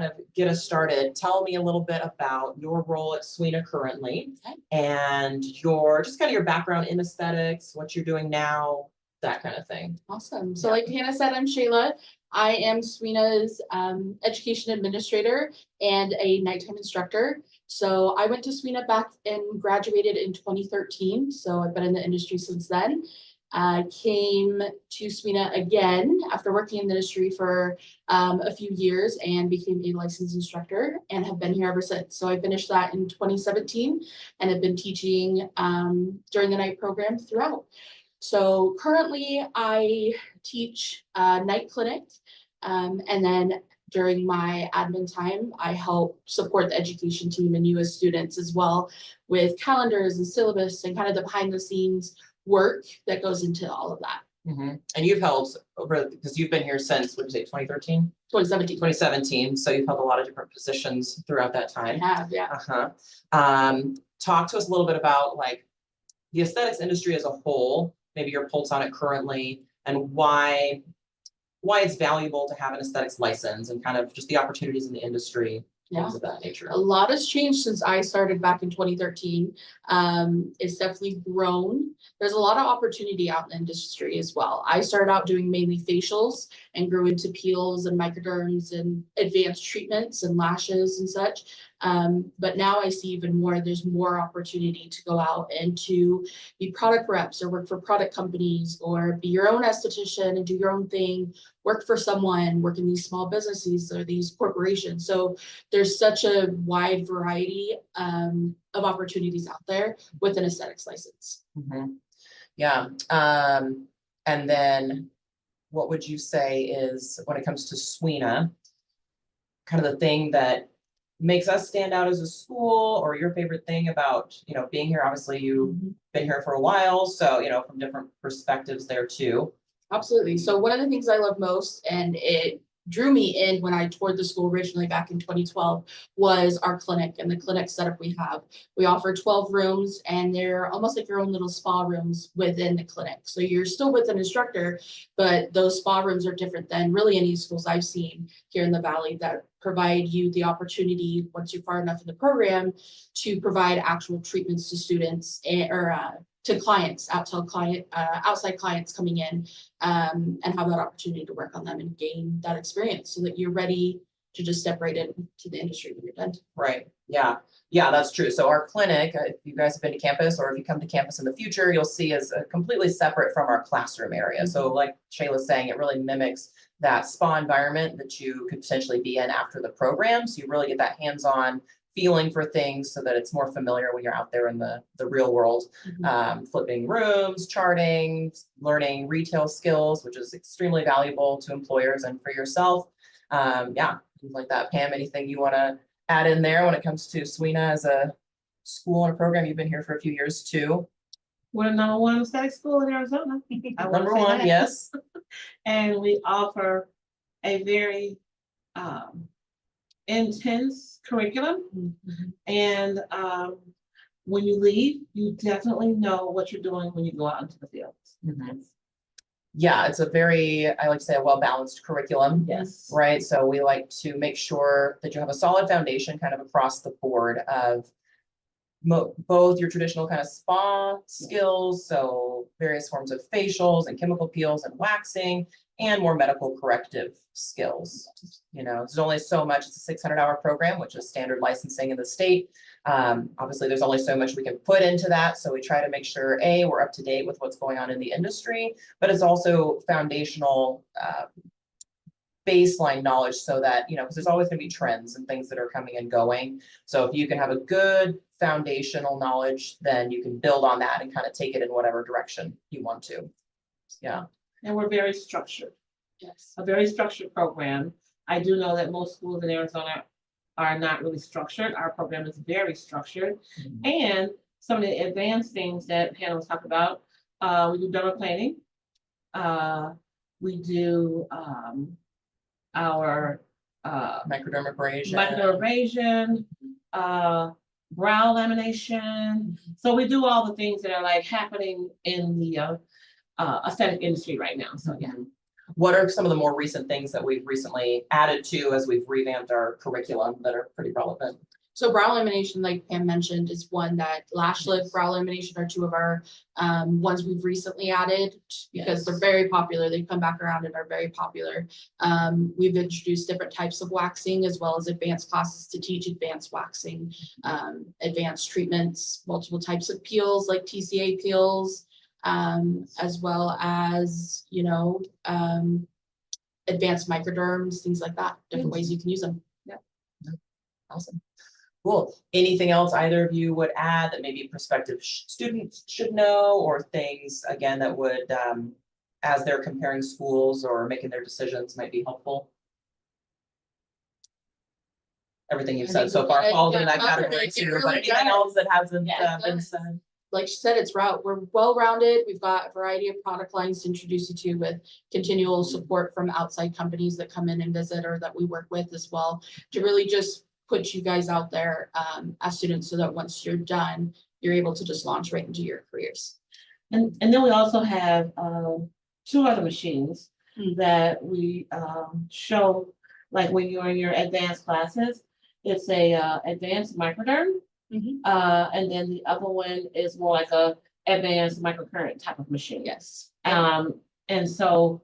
kind of get us started, tell me a little bit about your role at SWINA currently and your just kind of your background in aesthetics, what you're doing now, that kind of thing. Awesome. So like Hannah said, I'm Shayla. I am SWINA's education administrator and a nighttime instructor. So I went to SWINA back and graduated in 2013. So I've been in the industry since then. I came to SWINA again after working in the industry for a few years and became a licensed instructor and have been here ever since. So I finished that in 2017 and have been teaching during the night program throughout. So currently I teach night clinic and then during my admin time, I help support the education team and you as students as well with calendars and syllabus and kind of the behind the scenes work that goes into all of that. Mm-hmm. And you've held over, because you've been here since, what did you say, 2013? 2017. 2017. So you've held a lot of different positions throughout that time. I have, yeah. Talk to us a little bit about like the aesthetics industry as a whole, maybe your pulse on it currently, and why it's valuable to have an aesthetics license and kind of just the opportunities in the industry. Things of that nature. A lot has changed since I started back in 2013. It's definitely grown. There's a lot of opportunity out in the industry as well. I started out doing mainly facials and grew into peels and microderms and advanced treatments and lashes and such. But now I see even more, there's more opportunity to go out and to be product reps or work for product companies or be your own esthetician and do your own thing, work for someone, work in these small businesses or these corporations. So there's such a wide variety of opportunities out there with an aesthetics license. Mm-hmm. Yeah. And then what would you say is, when it comes to SWINA, kind of the thing that makes us stand out as a school, or your favorite thing about, you know, being here? Obviously you've been here for a while, so, you know, from different perspectives there too. Absolutely. So one of the things I love most, and it drew me in when I toured the school originally back in 2012, was our clinic and the clinic setup we have. We offer 12 rooms and they're almost like your own little spa rooms within the clinic. So you're still with an instructor, but those spa rooms are different than really any schools I've seen here in the Valley that provide you the opportunity, once you're far enough in the program, to provide actual treatments to students or to clients, outside clients coming in, and have that opportunity to work on them and gain that experience so that you're ready to just step right into the industry when you're done. Right. Yeah. Yeah, that's true. So our clinic, if you guys have been to campus or if you come to campus in the future, you'll see is completely separate from our classroom area. So like Shayla's saying, it really mimics that spa environment that you could potentially be in after the program. So you really get that hands-on feeling for things so that it's more familiar when you're out there in the real world, flipping rooms, charting, learning retail skills, which is extremely valuable to employers and for yourself. Yeah, things like that. Pam, anything you want to add in there when it comes to SWINA as a school and a program? You've been here for a few years too. We're the #1 aesthetic school in Arizona. Number one, yes. And we offer a very intense curriculum. And when you leave, you definitely know what you're doing when you go out into the field. Yeah, it's a very, I like to say, a well-balanced curriculum. Yes. Right. So we like to make sure that you have a solid foundation kind of across the board of both your traditional kind of spa skills, so various forms of facials and chemical peels and waxing, and more medical corrective skills. You know, there's only so much. It's a 600-hour program, which is standard licensing in the state. Obviously, there's only so much we can put into that. So we try to make sure, A, we're up to date with what's going on in the industry, but it's also foundational baseline knowledge so that, you know, because there's always going to be trends and things that are coming and going. So if you can have a good foundational knowledge, then you can build on that and kind of take it in whatever direction you want to. Yeah. And we're very structured. Yes. A very structured program. I do know that most schools in Arizona are not really structured. Our program is very structured. And some of the advanced things that Hannah was talking about, we do dermaplaning. We do our microdermabrasion, brow lamination. So we do all the things that are like happening in the aesthetic industry right now. So yeah. What are some of the more recent things that we've recently added to as we've revamped our curriculum that are pretty relevant? So brow lamination, like Pam mentioned, is one that lash lift, brow lamination are two of our ones we've recently added because they're very popular. They come back around and are very popular. We've introduced different types of waxing as well as advanced classes to teach advanced waxing, advanced treatments, multiple types of peels like TCA peels, as well as, you know, advanced microderms, things like that, different ways you can use them. Awesome. Cool. Anything else either of you would add that maybe prospective students should know, or things again that would, as they're comparing schools or making their decisions, might be helpful? Everything you've said so far falls into that category too, but anything else that hasn't been said? Like she said, we're well-rounded. We've got a variety of product lines to introduce you to with continual support from outside companies that come in and visit or that we work with as well, to really just put you guys out there as students so that once you're done, you're able to just launch right into your careers. And then we also have 2 other machines that we show, like when you're in your advanced classes. It's a advanced microderm, and then the other one is more like a advanced microcurrent type of machine. Yes. And so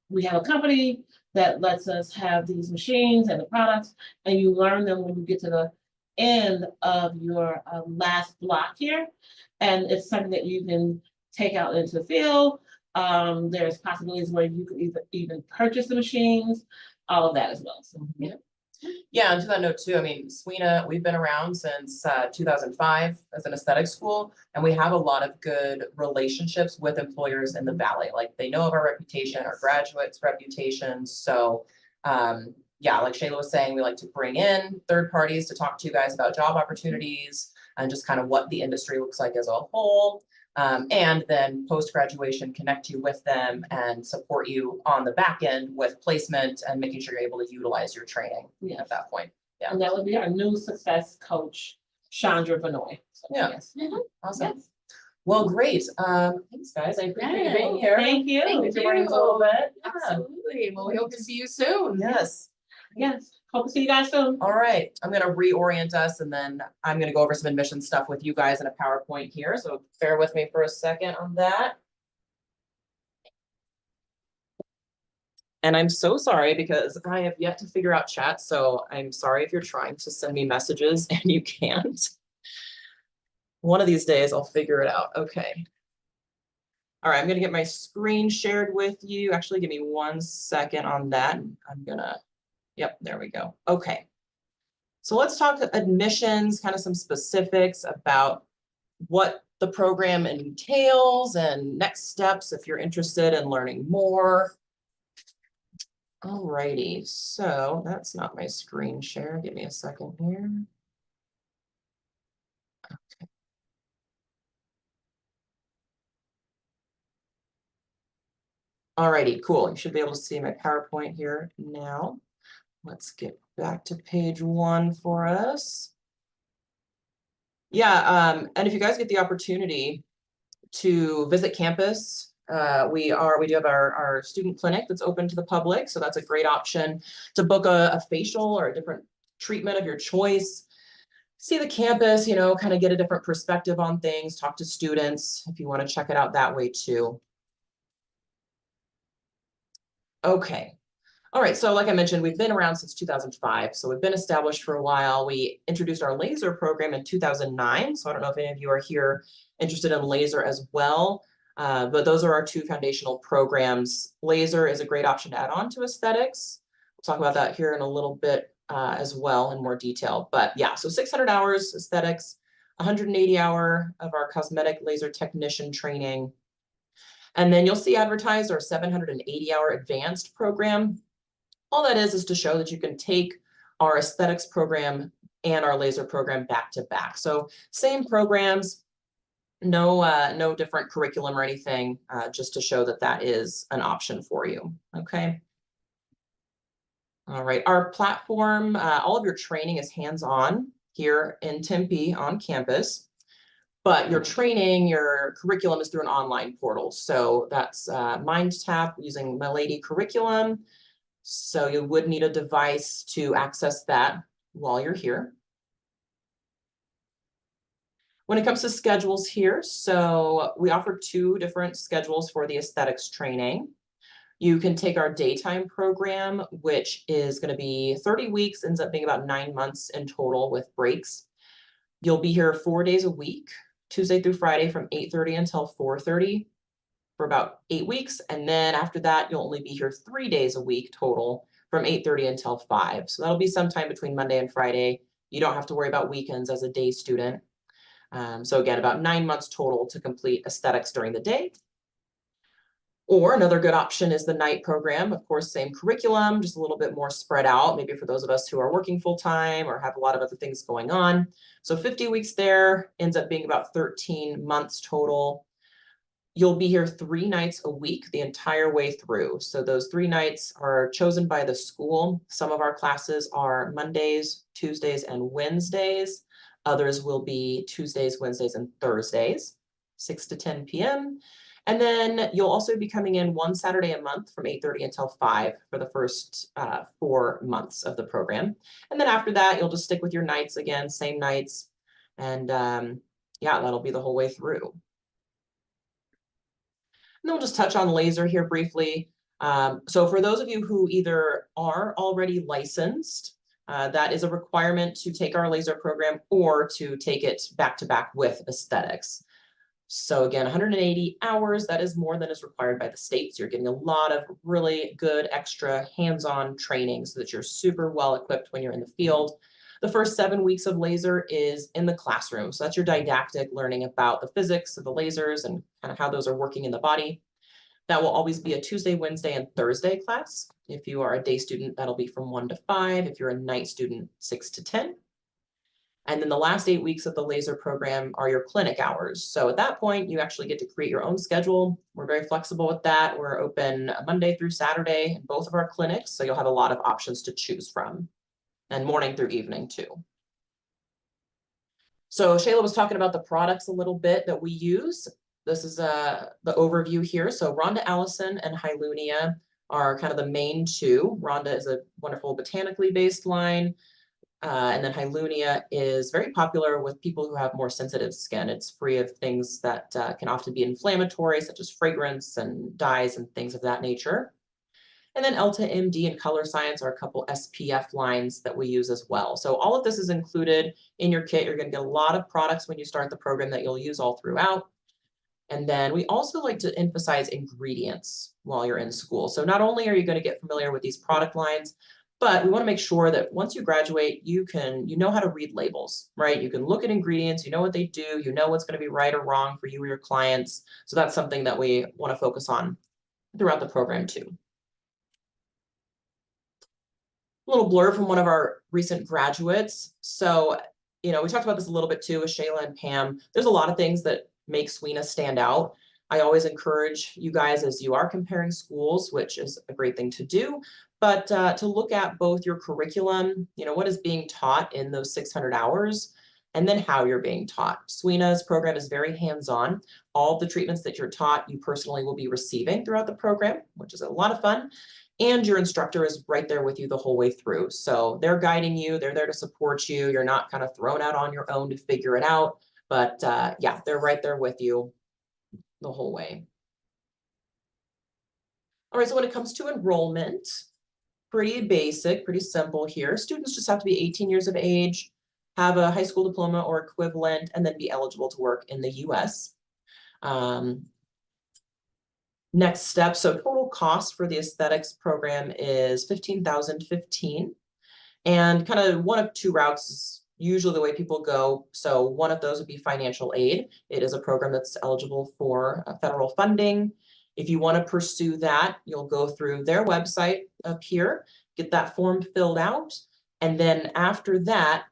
we have a company that lets us have these machines and the products, and you learn them when you get to the end of your last block here. And it's something that you can take out into the field. There's possibilities where you could even purchase the machines, all of that as well. So, yeah. Yeah, and to that note too, I mean, SWINA, we've been around since 2005 as an aesthetic school, and we have a lot of good relationships with employers in the Valley. Like they know of our reputation, our graduates' reputations. So yeah, like Shayla was saying, we like to bring in third parties to talk to you guys about job opportunities and just kind of what the industry looks like as a whole. And then post-graduation, connect you with them and support you on the back end with placement and making sure you're able to utilize your training at that point. Yeah. And that would be our new success coach, Chandra Benoit. So, Yeah. Yes. Awesome. Yes. Well, great. Thanks, guys. I appreciate you being here. Thank you. Thank you for a little bit. Yeah. Absolutely. Well, we hope to see you soon. Yes. Yes. Hope to see you guys soon. All right. I'm going to reorient us and then I'm going to go over some admission stuff with you guys in a PowerPoint here. So bear with me for a second on that. And I'm so sorry because I have yet to figure out chat. So I'm sorry if you're trying to send me messages and you can't. One of these days I'll figure it out. Okay. All right. I'm going to get my screen shared with you. Actually, give me 1 second on that. I'm going to Yep, there we go. Okay. So let's talk admissions, kind of some specifics about what the program entails and next steps if you're interested in learning more. All righty, so that's not my screen share. Give me a second here. Okay. All righty, cool. You should be able to see my PowerPoint here now. Let's get back to page 1 for us. Yeah, and if you guys get the opportunity to visit campus, we do have our student clinic that's open to the public. So that's a great option to book a facial or a different treatment of your choice. See the campus, you know, kind of get a different perspective on things, talk to students if you want to check it out that way too. Okay. All right, so like I mentioned, we've been around since 2005, so we've been established for a while. We introduced our laser program in 2009, so I don't know if any of you are here interested in laser as well, but those are our 2 foundational programs. Laser is a great option to add on to aesthetics. We'll talk about that here in a little bit as well in more detail, but yeah, so 600 hours aesthetics, 180 hour of our cosmetic laser technician training, and then you'll see advertised our 780-hour advanced program. All that is to show that you can take our aesthetics program and our laser program back to back. So same programs, no different curriculum or anything, just to show that that is an option for you. Okay. All right. Our platform, all of your training is hands-on here in Tempe on campus. But your training, your curriculum is through an online portal. So that's MindTap using My Lady curriculum. So you would need a device to access that while you're here. When it comes to schedules here, so we offer 2 different schedules for the aesthetics training. You can take our daytime program, which is going to be 30 weeks, ends up being about 9 months in total with breaks. You'll be here 4 days a week, Tuesday through Friday from 8:30 until 4:30 for about 8 weeks. And then after that, you'll only be here 3 days a week total from 8:30 until 5. So that'll be sometime between Monday and Friday. You don't have to worry about weekends as a day student. So again, about 9 months total to complete aesthetics during the day. Or another good option is the night program. Of course, same curriculum, just a little bit more spread out, maybe for those of us who are working full time or have a lot of other things going on. So 50 weeks there ends up being about 13 months total. You'll be here 3 nights a week the entire way through. So those 3 nights are chosen by the school. Some of our classes are Mondays, Tuesdays, and Wednesdays. Others will be Tuesdays, Wednesdays, and Thursdays, 6 to 10 p.m. And then you'll also be coming in 1 Saturday a month from 8:30 until 5 for the first 4 months of the program. And then after that, you'll just stick with your nights again, same nights. And yeah, that'll be the whole way through. And then we'll just touch on laser here briefly. So for those of you who either are already licensed, that is a requirement to take our laser program or to take it back to back with aesthetics. So again, 180 hours, that is more than is required by the state. So you're getting a lot of really good extra hands-on training so that you're super well equipped when you're in the field. The first 7 weeks of laser is in the classroom. So that's your didactic learning about the physics of the lasers and kind of how those are working in the body. That will always be a Tuesday, Wednesday, and Thursday class. If you are a day student, that'll be from 1 to 5. If you're a night student, 6 to 10. And then the last 8 weeks of the laser program are your clinic hours. So at that point, you actually get to create your own schedule. We're very flexible with that. We're open Monday through Saturday in both of our clinics. So you'll have a lot of options to choose from, and morning through evening too. So Shayla was talking about the products a little bit that we use. This is the overview here. So Rhonda Allison and Hylunia are kind of the main 2. Rhonda is a wonderful botanically based line. And then Hylunia is very popular with people who have more sensitive skin. It's free of things that can often be inflammatory, such as fragrance and dyes and things of that nature. And then Elta MD and Color Science are a couple SPF lines that we use as well. So all of this is included in your kit. You're going to get a lot of products when you start the program that you'll use all throughout. And then we also like to emphasize ingredients while you're in school. So not only are you going to get familiar with these product lines, but we want to make sure that once you graduate, you know how to read labels, right? You can look at ingredients, you know what they do, you know what's going to be right or wrong for you or your clients. So that's something that we want to focus on throughout the program too. A little blurb from one of our recent graduates. So, we talked about this a little bit too with Shayla and Pam. There's a lot of things that make SWINA stand out. I always encourage you guys, as you are comparing schools, which is a great thing to do, but to look at both your curriculum, what is being taught in those 600 hours, and then how you're being taught. SWINA's program is very hands-on. All the treatments that you're taught, you personally will be receiving throughout the program, which is a lot of fun. And your instructor is right there with you the whole way through. So they're guiding you, they're there to support you. You're not kind of thrown out on your own to figure it out. But yeah, they're right there with you the whole way. All right, so when it comes to enrollment, pretty basic, pretty simple here. Students just have to be 18 years of age, have a high school diploma or equivalent, and then be eligible to work in the US. Next step, so total cost for the aesthetics program is $15,015. And kind of one of 2 routes is usually the way people go. So one of those would be financial aid. It is a program that's eligible for federal funding. If you want to pursue that, you'll go through their website up here, get that form filled out. And then after that,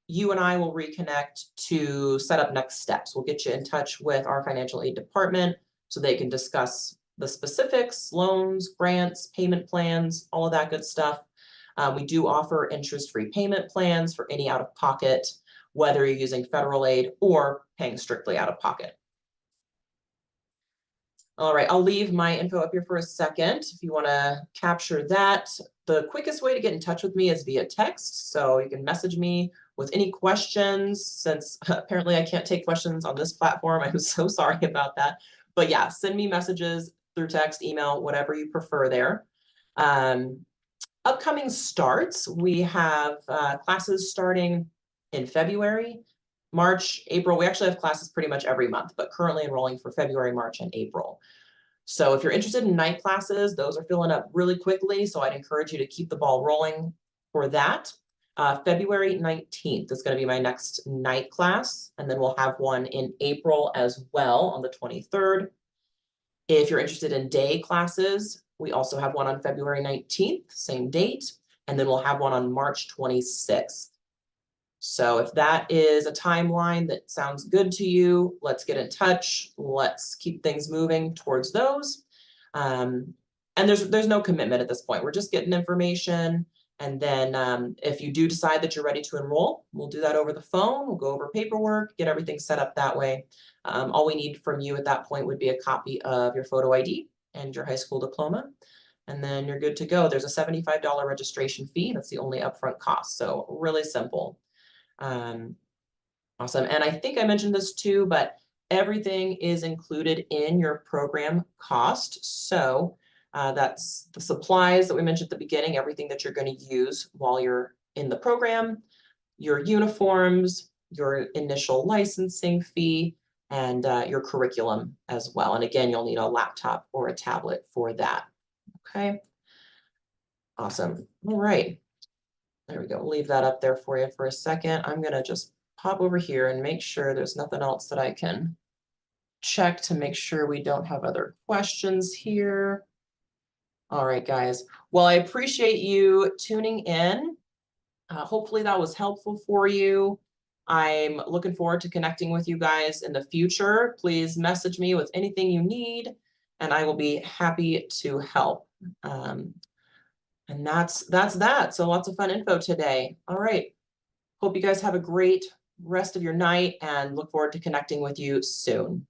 you and I will reconnect to set up next steps. We'll get you in touch with our financial aid department so they can discuss the specifics, loans, grants, payment plans, all of that good stuff. We do offer interest-free payment plans for any out-of-pocket whether you're using federal aid or paying strictly out of pocket. All right, I'll leave my info up here for a second. If you want to capture that, the quickest way to get in touch with me is via text. So you can message me with any questions, since apparently I can't take questions on this platform. I'm so sorry about that. But yeah, send me messages through text, email, whatever you prefer there. Upcoming starts, we have classes starting in February, March, April. We actually have classes pretty much every month, but currently enrolling for February, March, and April. So if you're interested in night classes, those are filling up really quickly. So I'd encourage you to keep the ball rolling for that. February 19th is going to be my next night class, and then we'll have one in April as well on the 23rd. If you're interested in day classes, we also have one on February 19th, same date, and then we'll have one on March 26th. So if that is a timeline that sounds good to you, let's get in touch. Let's keep things moving towards those. And there's no commitment at this point. We're just getting information. And then if you do decide that you're ready to enroll, we'll do that over the phone. We'll go over paperwork, get everything set up that way. All we need from you at that point would be a copy of your photo ID and your high school diploma. And then you're good to go. There's a $75 registration fee. That's the only upfront cost. So really simple. Awesome. And I think I mentioned this too, but everything is included in your program cost. So that's the supplies that we mentioned at the beginning, everything that you're going to use while you're in the program, your uniforms, your initial licensing fee, and your curriculum as well. And again, you'll need a laptop or a tablet for that. Okay. Awesome. All right. There we go. We'll leave that up there for you for a second. I'm going to just pop over here and make sure there's nothing else that I can check to make sure we don't have other questions here. All right, guys. Well, I appreciate you tuning in. Hopefully that was helpful for you. I'm looking forward to connecting with you guys in the future. Please message me with anything you need, and I will be happy to help. And that's that. So lots of fun info today. All right. Hope you guys have a great rest of your night and look forward to connecting with you soon.